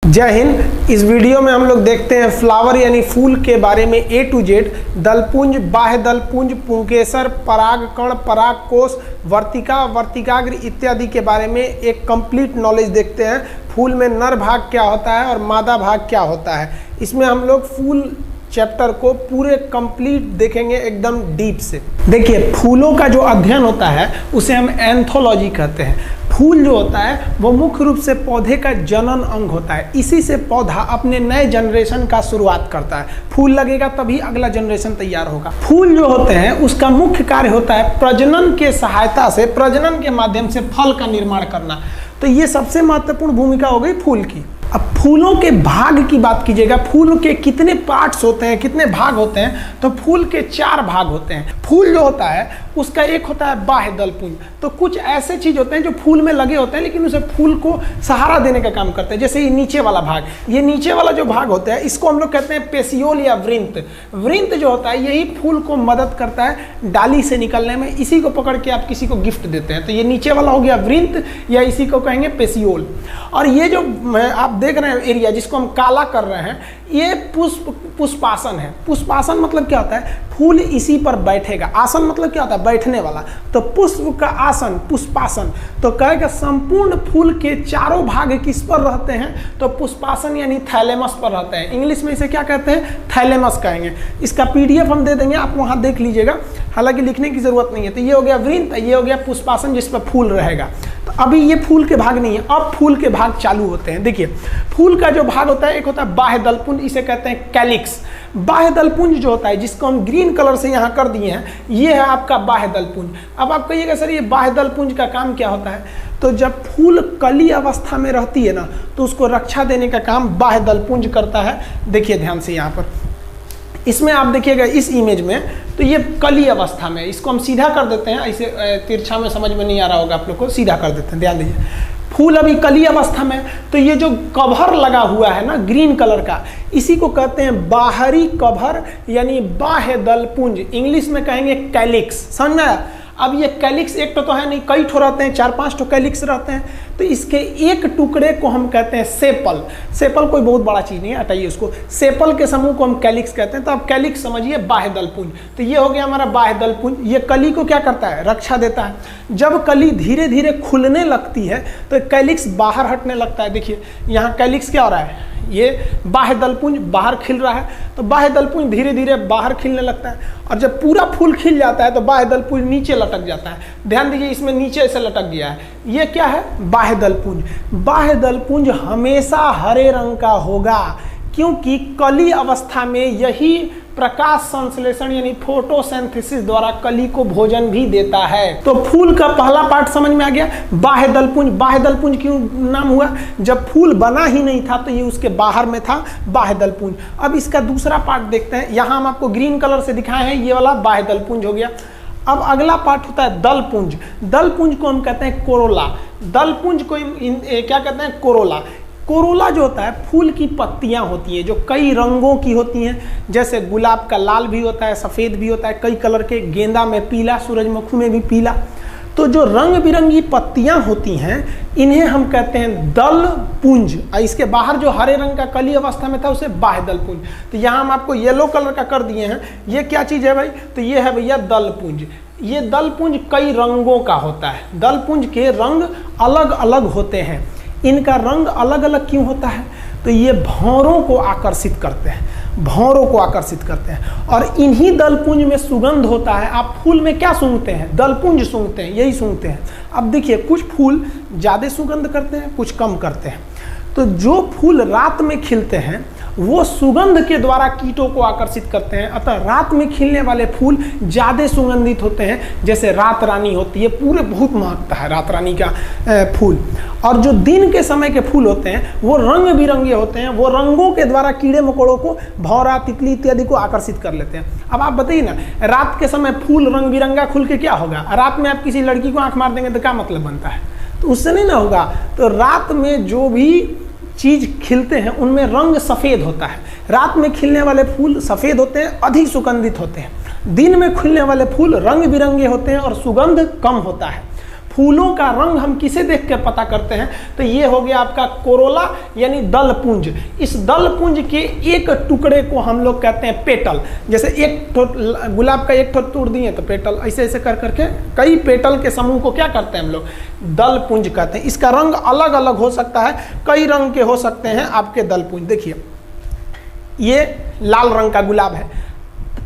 जय हिंद। इस वीडियो में हम लोग देखते हैं फ्लावर यानी फूल के बारे में A to Z, दलपुंज, बाह्य दलपुंज, पुंकेसर, परागकण, परागकोश, वर्तिका, वर्तिकाग्र इत्यादि के बारे में एक कंप्लीट नॉलेज देखते हैं। फूल में नर भाग क्या होता है और मादा भाग क्या होता है। इसमें हम लोग फूल चैप्टर को पूरे कंप्लीट देखेंगे एकदम डीप से। देखिए, फूलों का जो अध्ययन होता है उसे हम एंथोलॉजी कहते हैं। फूल जो होता है वो मुख्य रूप से पौधे का जनन अंग होता है। इसी से पौधा अपने नए जनरेशन का शुरुआत करता है। फूल लगेगा तभी अगला जनरेशन तैयार होगा। फूल जो होते हैं उसका मुख्य कार्य होता है प्रजनन के सहायता से, प्रजनन के माध्यम से फल का निर्माण करना। तो ये सबसे महत्वपूर्ण भूमिका हो गई फूल की। अब फूलों के भाग की बात कीजिएगा, फूल के कितने पार्ट्स होते हैं, कितने भाग होते हैं, तो फूल के 4 भाग होते हैं। फूल जो होता है उसका एक होता है बाह्य दलपुंज। तो कुछ ऐसे चीज होते हैं जो फूल में लगे होते हैं लेकिन उसे फूल को सहारा देने का काम करते हैं। जैसे ये नीचे वाला भाग, ये नीचे वाला जो भाग होता है इसको हम लोग कहते हैं पेसियोल या वृंत। वृंत जो होता है यही फूल को मदद करता है डाली से निकलने में। इसी को पकड़ के आप किसी को गिफ्ट देते हैं, तो ये नीचे वाला हो गया वृंत, या इसी को कहेंगे पेसियोल। और ये जो आप देख रहे हैं एरिया जिसको हम काला कर रहे हैं, ये पुष्पासन है। पुष्पासन मतलब क्या होता है, फूल इसी पर बैठेगा। आसन मतलब क्या होता है, बैठने वाला। तो पुष्प का आसन पुष्पासन। तो कहेगा संपूर्ण फूल के 4 भाग किस पर रहते हैं, तो पुष्पासन यानी थैलेमस पर रहते हैं। इंग्लिश में इसे क्या कहते हैं, थैलेमस कहेंगे। इसका PDF हम दे देंगे, आप वहां देख लीजिएगा, हालांकि लिखने की जरूरत नहीं है। तो ये हो गया वृंत, ये हो गया पुष्पासन जिस पर फूल रहेगा। तो अभी ये फूल के भाग नहीं है, अब फूल के भाग चालू होते हैं। देखिए, फूल का जो भाग होता है एक होता है बाह्य दलपुंज, इसे कहते हैं कैलिक्स। बाह्य दलपुंज जो होता है जिसको हम ग्रीन कलर से यहाँ कर दिए हैं, ये है आपका बाह्य दलपुंज। अब आप कहिएगा सर ये बाह्य दलपुंज का काम क्या होता है, तो जब फूल कली अवस्था में रहती है ना, तो उसको रक्षा देने का काम बाह्य दलपुंज करता है। देखिए ध्यान से यहाँ पर, इसमें आप देखिएगा इस इमेज में, तो ये कली अवस्था में, इसको हम सीधा कर देते हैं। ऐसे तिरछा में समझ में नहीं आ रहा होगा आप लोग को, सीधा कर देते हैं, ध्यान दीजिए। फूल अभी कली अवस्था में, तो ये जो कवर लगा हुआ है ना ग्रीन कलर का, इसी को कहते हैं बाहरी कवर यानी बाह्य दलपुंज। इंग्लिश में कहेंगे कैलिक्स। समझ में आया? अब ये कैलिक्स एक तो है नहीं, कई ठो रहते हैं, 4-5 ठो कैलिक्स रहते हैं। तो इसके एक टुकड़े को हम कहते हैं सेपल। सेपल कोई बहुत बड़ा चीज नहीं है, हटाइए उसको। सेपल के समूह को हम कैलिक्स कहते हैं। तो अब कैलिक्स समझिए बाह्य दलपुंज। तो ये हो गया हमारा बाह्य दलपुंज। ये कली को क्या करता है, रक्षा देता है। जब कली धीरे धीरे खुलने लगती है तो कैलिक्स बाहर हटने लगता है। देखिए यहाँ कैलिक्स क्या हो रहा है, ये बाह्य दलपुंज बाहर खिल रहा है, तो बाह्य दलपुंज धीरे धीरे बाहर खिलने लगता है। और जब पूरा फूल खिल जाता है तो बाह्य दलपुंज नीचे लटक जाता है। ध्यान दीजिए, इसमें नीचे से लटक गया है। ये क्या है, बाह्य दलपुंज। बाह्य दलपुंज हमेशा हरे रंग का होगा, क्योंकि कली अवस्था में यही प्रकाश संश्लेषण यानी फोटोसिंथेसिस द्वारा कली को भोजन भी देता है। तो फूल का पहला पार्ट समझ में आ गया, बाह्य दलपुंज। बाह्य दलपुंज क्यों नाम हुआ, जब फूल बना ही नहीं था तो ये उसके बाहर में था, बाह्य दलपुंज। अब इसका दूसरा पार्ट देखते हैं। यहाँ हम आपको ग्रीन कलर से दिखाए हैं, ये वाला बाह्य दलपुंज हो गया। अब अगला पार्ट होता है दलपुंज। दलपुंज को हम कहते हैं कोरोला। दलपुंज को क्या कहते हैं, कोरोला। कोरोला जो होता है, फूल की पत्तियां होती हैं जो कई रंगों की होती हैं। जैसे गुलाब का लाल भी होता है, सफ़ेद भी होता है, कई कलर के, गेंदा में पीला, सूरजमुखी में भी पीला। तो जो रंग बिरंगी पत्तियां होती हैं इन्हें हम कहते हैं दलपुंज। इसके बाहर जो हरे रंग का कली अवस्था में था उसे बाह्य दलपुंज। तो यहाँ हम आपको येलो कलर का कर दिए हैं। ये क्या चीज़ है भाई, तो ये है भैया दलपुंज। ये दलपुंज कई रंगों का होता है। दलपुंज के रंग अलग अलग होते हैं। इनका रंग अलग अलग क्यों होता है, तो ये भंवरों को आकर्षित करते हैं, भंवरों को आकर्षित करते हैं। और इन्हीं दलपुंज में सुगंध होता है। आप फूल में क्या सूंघते हैं, दलपुंज सूंघते हैं, यही सूंघते हैं। अब देखिए, कुछ फूल ज़्यादा सुगंध करते हैं, कुछ कम करते हैं। तो जो फूल रात में खिलते हैं वो सुगंध के द्वारा कीटों को आकर्षित करते हैं। अतः रात में खिलने वाले फूल ज़्यादा सुगंधित होते हैं। जैसे रात रानी होती है, पूरे बहुत महकता है रात रानी का फूल। और जो दिन के समय के फूल होते हैं वो रंग बिरंगे होते हैं। वो रंगों के द्वारा कीड़े मकोड़ों को, भौरा, तितली इत्यादि को आकर्षित कर लेते हैं। अब आप बताइए ना, रात के समय फूल रंग बिरंगा खुल के क्या होगा। रात में आप किसी लड़की को आंख मार देंगे तो क्या मतलब बनता है, तो उससे नहीं ना होगा। तो रात में जो भी चीज खिलते हैं उनमें रंग सफ़ेद होता है। रात में खिलने वाले फूल सफ़ेद होते हैं, अधिक सुगंधित होते हैं। दिन में खिलने वाले फूल रंग बिरंगे होते हैं और सुगंध कम होता है। फूलों का रंग हम किसे देख के पता करते हैं, तो ये हो गया आपका कोरोला यानी दल पुंज। इस दल पुंज के एक टुकड़े को हम लोग कहते हैं पेटल। जैसे एक गुलाब का एक ठो तोड़ दिए तो पेटल, ऐसे ऐसे कर करके कई पेटल के समूह को क्या करते हैं हम लोग, दल पुंज कहते हैं। इसका रंग अलग अलग हो सकता है, कई रंग के हो सकते हैं आपके दल पुंज। देखिए ये लाल रंग का गुलाब है,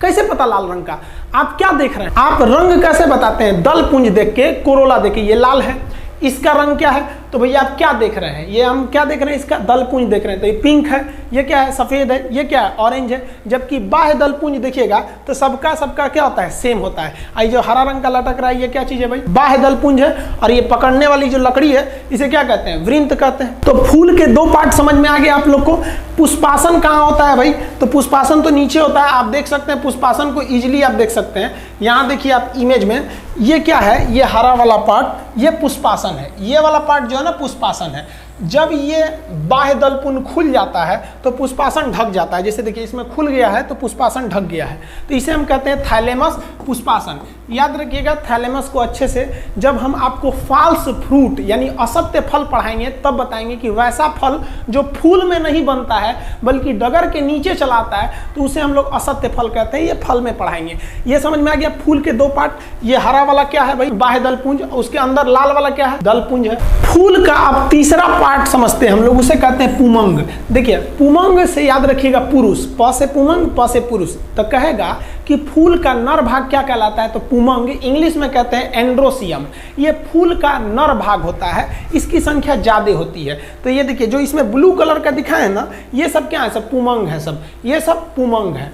कैसे पता लाल रंग का, आप क्या देख रहे हैं, आप रंग कैसे बताते हैं, दल पुंज देख के, कोरोला देख के, ये लाल है, इसका रंग क्या है, तो भैया आप क्या देख रहे हैं, ये हम क्या देख रहे हैं, इसका दल पुंज देख रहे हैं, तो ये पिंक है, ये क्या है, सफेद है, ये क्या है, ऑरेंज है। जबकि बाह्य दल पुंज देखिएगा तो सबका सबका क्या होता है, सेम होता है। आई जो हरा रंग का लटक रहा है ये क्या चीज है भाई, बाह्य दल पुंज है। और ये पकड़ने वाली जो लकड़ी है इसे क्या कहते हैं, वृंत कहते हैं। तो फूल के दो पार्ट समझ में आ गए आप लोग को। पुष्पासन कहाँ होता है भाई, तो पुष्पासन तो नीचे होता है, आप देख सकते हैं पुष्पासन को इजिली आप देख सकते हैं। यहाँ देखिए आप इमेज में, ये क्या है, ये हरा वाला पार्ट ये पुष्पासन है, ये वाला पार्ट जो है ना पुष्पासन है। जब ये बाह्य दल पुंज खुल जाता है तो पुष्पासन ढक जाता है। जैसे देखिए इसमें खुल गया है तो पुष्पासन ढक गया है, तो इसे हम कहते हैं थैलेमस पुष्पासन। याद रखिएगा थैलेमस को अच्छे से। जब हम आपको फाल्स फ्रूट यानी असत्य फल पढ़ाएंगे तब बताएंगे कि वैसा फल जो फूल में नहीं बनता है बल्कि डगर के नीचे चलाता है तो उसे हम लोग असत्य फल कहते हैं, ये फल में पढ़ाएंगे। ये समझ में आ गया। फूल के दो पार्ट, ये हरा वाला क्या है भाई, बाह्य दल पुंज, उसके अंदर लाल वाला क्या है, दल पुंज है। फूल का अब तीसरा पार्ट समझते हैं हम लोग, उसे कहते हैं पुमंग। देखिए पुमंग से याद रखिएगा पुरुष, प से पुमंग प से पुरुष, तो कहेगा कि फूल का नर भाग क्या कहलाता है, तो पुमंग, इंग्लिश में कहते हैं एंड्रोसियम। ये फूल का नर भाग होता है, इसकी संख्या ज्यादा होती है। तो ये देखिए जो इसमें ब्लू कलर का दिखा है ना, ये सब क्या है, सब पुमंग है, सब ये सब पुमंग है,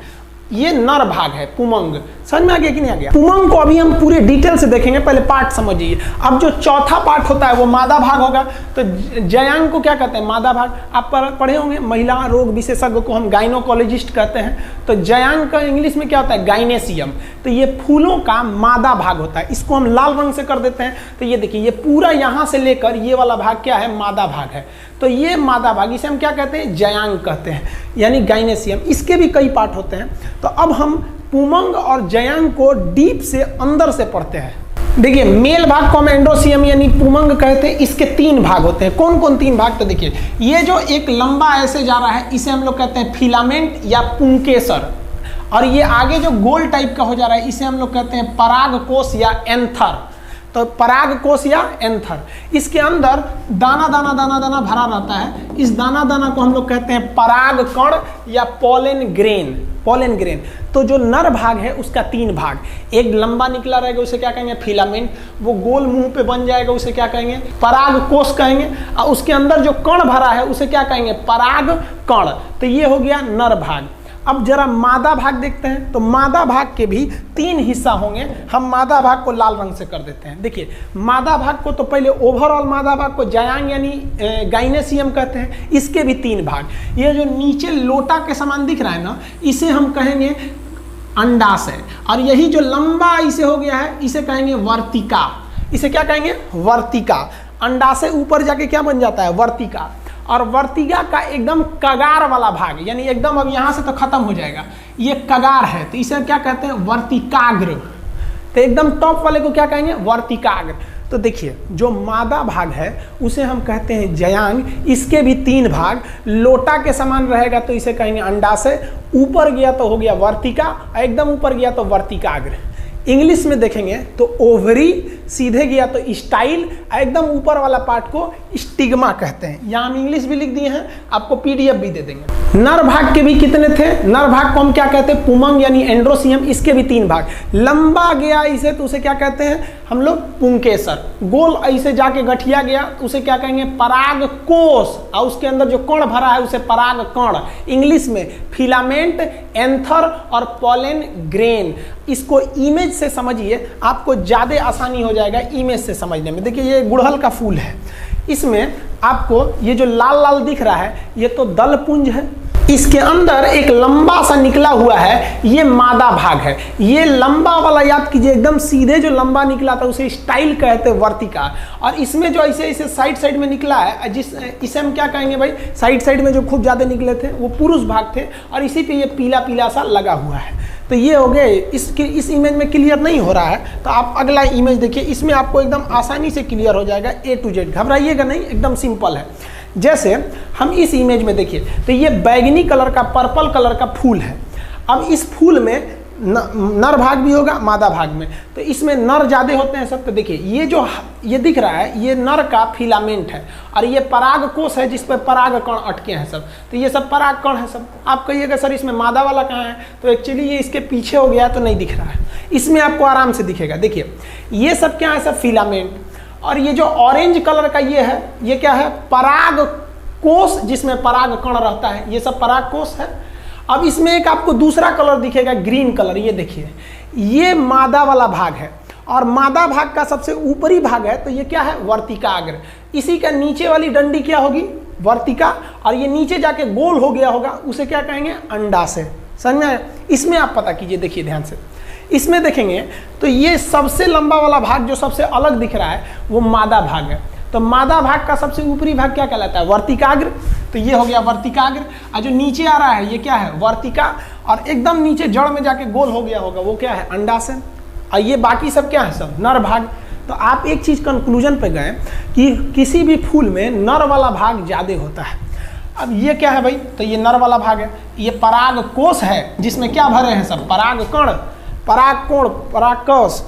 ये नर भाग है पुमंग। समझ में आ गया कि नहीं आ गया। पुमंग को अभी हम पूरे डिटेल से देखेंगे, पहले पार्ट समझिए। अब जो चौथा पार्ट होता है वो मादा भाग होगा। तो जयांग को क्या कहते हैं, मादा भाग। आप पढ़े होंगे, महिला रोग विशेषज्ञ को हम गाइनोकोलॉजिस्ट कहते हैं। तो जयांग का इंग्लिश में क्या होता है, गाइनेसियम। तो ये फूलों का मादा भाग होता है, इसको हम लाल रंग से कर देते हैं। तो ये देखिए ये पूरा यहाँ से लेकर ये वाला भाग क्या है, मादा भाग है। तो ये मादा भाग, इसे हम क्या कहते हैं, जयांग कहते हैं, यानी गाइनेसियम। इसके भी कई पार्ट होते हैं। तो अब हम पुमंग और जयांग को डीप से अंदर से पढ़ते हैं। देखिए मेल भाग को हम एंड्रोसियम यानी पुमंग कहते हैं। इसके तीन भाग होते हैं। कौन कौन तीन भाग, तो देखिए ये जो एक लंबा ऐसे जा रहा है इसे हम लोग कहते हैं फिलामेंट या पुंकेसर। और ये आगे जो गोल टाइप का हो जा रहा है इसे हम लोग कहते हैं परागकोश या एंथर। तो परागकोश या एंथर, इसके अंदर दाना दाना दाना दाना भरा रहता है। इस दाना दाना को हम लोग कहते हैं पराग कण या पोलन ग्रेन। Pollen grain. तो जो नर भाग है उसका तीन भाग, एक लंबा निकला रहेगा उसे क्या कहेंगे, फिलामेंट। वो गोल मुंह पे बन जाएगा उसे क्या कहेंगे, परागकोश कहेंगे। और उसके अंदर जो कण भरा है उसे क्या कहेंगे, पराग कण। तो ये हो गया नर भाग। अब जरा मादा भाग देखते हैं। तो मादा भाग के भी तीन हिस्सा होंगे। हम मादा भाग को लाल रंग से कर देते हैं। देखिए मादा भाग को तो पहले ओवरऑल मादा भाग को जयांग यानी गाइनेसियम कहते हैं। इसके भी तीन भाग। ये जो नीचे लोटा के समान दिख रहा है ना, इसे हम कहेंगे अंडाशय। और यही जो लंबा इसे हो गया है इसे कहेंगे वर्तिका। इसे क्या कहेंगे, वर्तिका। अंडाशय ऊपर जाके क्या बन जाता है, वर्तिका। और वर्तिका का एकदम कगार वाला भाग, यानी एकदम अब यहां से तो खत्म हो जाएगा, ये कगार है, तो इसे क्या कहते हैं, वर्तिकाग्र। तो एकदम टॉप वाले को क्या कहेंगे, वर्तिकाग्र। तो देखिए जो मादा भाग है उसे हम कहते हैं जयांग। इसके भी तीन भाग, लोटा के समान रहेगा तो इसे कहेंगे अंडाशय। ऊपर गया तो हो गया वर्तिका, एकदम ऊपर गया तो वर्तिकाग्र। इंग्लिश में देखेंगे तो ओवरी, सीधे गया तो स्टाइल, एकदम ऊपर वाला पार्ट को स्टिग्मा कहते हैं। यहाँ हम इंग्लिश भी लिख दिए हैं, आपको पीडीएफ भी दे देंगे। नर भाग के भी कितने थे, नर भाग को हम क्या कहते हैं, पुमंग यानी एंड्रोसियम। इसके भी तीन भाग। लंबा गया इसे तो उसे क्या कहते हैं हम लोग, पुंकेसर। गोल ऐसे जाके गठिया गया तो उसे क्या कहेंगे, परागकोश। और उसके अंदर जो कण भरा है उसे पराग कण। इंग्लिश में फिलामेंट, एंथर और पोलन ग्रेन। इसको इमेज से समझिए, आपको ज्यादा आसानी हो जाएगा इमेज से समझने में। देखिए ये गुड़हल का फूल है, इसमें आपको ये जो लाल लाल दिख रहा है ये तो दल पुंज है। इसके अंदर एक लंबा सा निकला हुआ है, ये मादा भाग है। ये लंबा वाला याद कीजिए, एकदम सीधे जो लंबा निकला था उसे स्टाइल कहते हैं, वर्तिका। और इसमें जो ऐसे ऐसे साइड साइड में निकला है, इसे हम क्या कहेंगे भाई, साइड साइड में जो खूब ज्यादा निकले थे वो पुरुष भाग थे। और इसी पे ये पीला पीला सा लगा हुआ है। तो ये हो गए। इस इमेज में क्लियर नहीं हो रहा है तो आप अगला इमेज देखिए, इसमें आपको एकदम आसानी से क्लियर हो जाएगा A to Z। घबराइएगा नहीं, एकदम सिंपल है। जैसे हम इस इमेज में देखिए तो ये बैगनी कलर का, पर्पल कलर का फूल है। अब इस फूल में नर भाग भी होगा, मादा भाग में, तो इसमें नर ज़्यादा होते हैं सब। तो देखिए ये जो ये दिख रहा है ये नर का फिलामेंट है और ये पराग कोष है जिस पर पराग कण अटके हैं सब। तो ये सब पराग कण है सब। आप कहिएगा सर इसमें मादा वाला कहाँ है, तो एक्चुअली ये इसके पीछे हो गया तो नहीं दिख रहा है, इसमें आपको आराम से दिखेगा। देखिए ये सब क्या है सब फिलामेंट, और ये जो ऑरेंज कलर का ये है ये क्या है, पराग कोष जिसमें पराग कण रहता है, ये सब पराग कोष है। अब इसमें एक आपको दूसरा कलर दिखेगा ग्रीन कलर, ये देखिए ये मादा वाला भाग है और मादा भाग का सबसे ऊपरी भाग है तो ये क्या है, वर्तिकाग्र। इसी का नीचे वाली डंडी क्या होगी, वर्तिका, और ये नीचे जाके गोल हो गया होगा उसे क्या कहेंगे, अंडाशय। समझ में आया? इसमें आप पता कीजिए, देखिए ध्यान से, इसमें देखेंगे तो ये सबसे लंबा वाला भाग जो सबसे अलग दिख रहा है वो मादा भाग है। तो मादा भाग का सबसे ऊपरी भाग क्या कहलाता है, वर्तिकाग्र। तो ये हो गया वर्तिकाग्र, और जो नीचे आ रहा है ये क्या है, वर्तिका, और एकदम नीचे जड़ में जाके गोल हो गया होगा वो क्या है, अंडाशय। और ये बाकी सब क्या है, सब नर भाग। तो आप एक चीज कंक्लूजन पे गए कि किसी भी फूल में नर वाला भाग ज्यादा होता है। अब ये क्या है भाई, तो ये नर वाला भाग है, ये पराग कोष है जिसमें क्या भरे हैं सब, पराग कण, पराग कोण, परागकोश,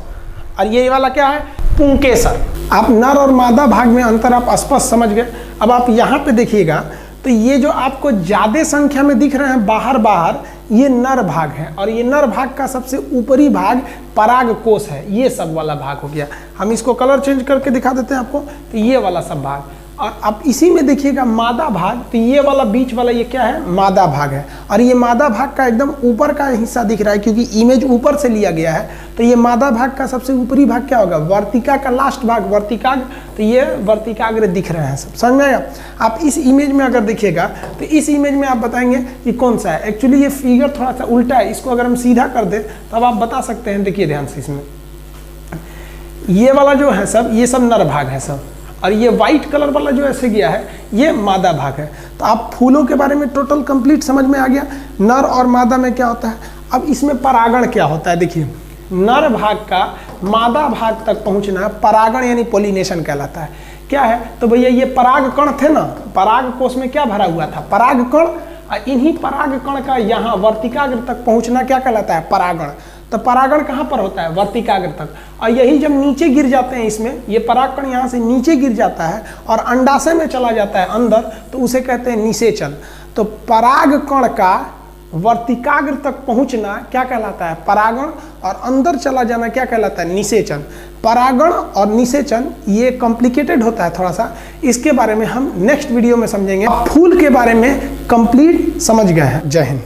और ये वाला क्या है, पुंकेसर। आप नर और मादा भाग में अंतर आप स्पष्ट समझ गए। अब आप यहाँ पे देखिएगा तो ये जो आपको ज्यादा संख्या में दिख रहे हैं बाहर बाहर, ये नर भाग है, और ये नर भाग का सबसे ऊपरी भाग पराग कोष है, ये सब वाला भाग हो गया। हम इसको कलर चेंज करके दिखा देते हैं आपको, तो ये वाला सब भाग। और अब इसी में देखिएगा मादा भाग, तो ये वाला बीच वाला ये क्या है, मादा भाग है, और ये मादा भाग का एकदम ऊपर का हिस्सा दिख रहा है क्योंकि इमेज ऊपर से लिया गया है। तो ये मादा भाग का सबसे ऊपरी भाग क्या होगा, वर्तिका का लास्ट भाग, वर्तिकाग्र। तो ये वर्तिकाग्र दिख रहे हैं सब। समझ में आया? आप इस इमेज में अगर देखिएगा तो इस इमेज में आप बताएंगे कि कौन सा है। एक्चुअली ये फिगर थोड़ा सा उल्टा है, इसको अगर हम सीधा कर दें तब आप बता सकते हैं। देखिए ध्यान से, इसमें ये वाला जो है सब, ये सब नर भाग है सब, और ये वाइट कलर वाला जो ऐसे गया है ये मादा भाग है। तो आप फूलों के बारे में टोटल कंप्लीट समझ में आ गया, नर और मादा में क्या होता है। अब इसमें परागण क्या होता है, देखिए नर भाग का मादा भाग तक पहुंचना परागण यानी पोलिनेशन कहलाता है। क्या है, तो भैया ये पराग कण थे ना, पराग कोष में क्या भरा हुआ था, पराग कण, और इन्हीं पराग कण का यहाँ वर्तिकाग्र तक पहुंचना क्या कहलाता है, परागण। तो परागण कहाँ पर होता है, वर्तिकाग्र तक, और यही जब नीचे गिर जाते हैं इसमें, ये परागकण यहाँ से नीचे गिर जाता है और अंडाशय में चला जाता है अंदर, तो उसे कहते हैं निषेचन। तो परागकण का वर्तिकाग्र तक पहुँचना क्या कहलाता है, परागण, और अंदर चला जाना क्या कहलाता है, निषेचन। परागण और निषेचन ये कॉम्प्लिकेटेड होता है थोड़ा सा, इसके बारे में हम नेक्स्ट वीडियो में समझेंगे। फूल के बारे में कंप्लीट समझ गए हैं। जय हिंद।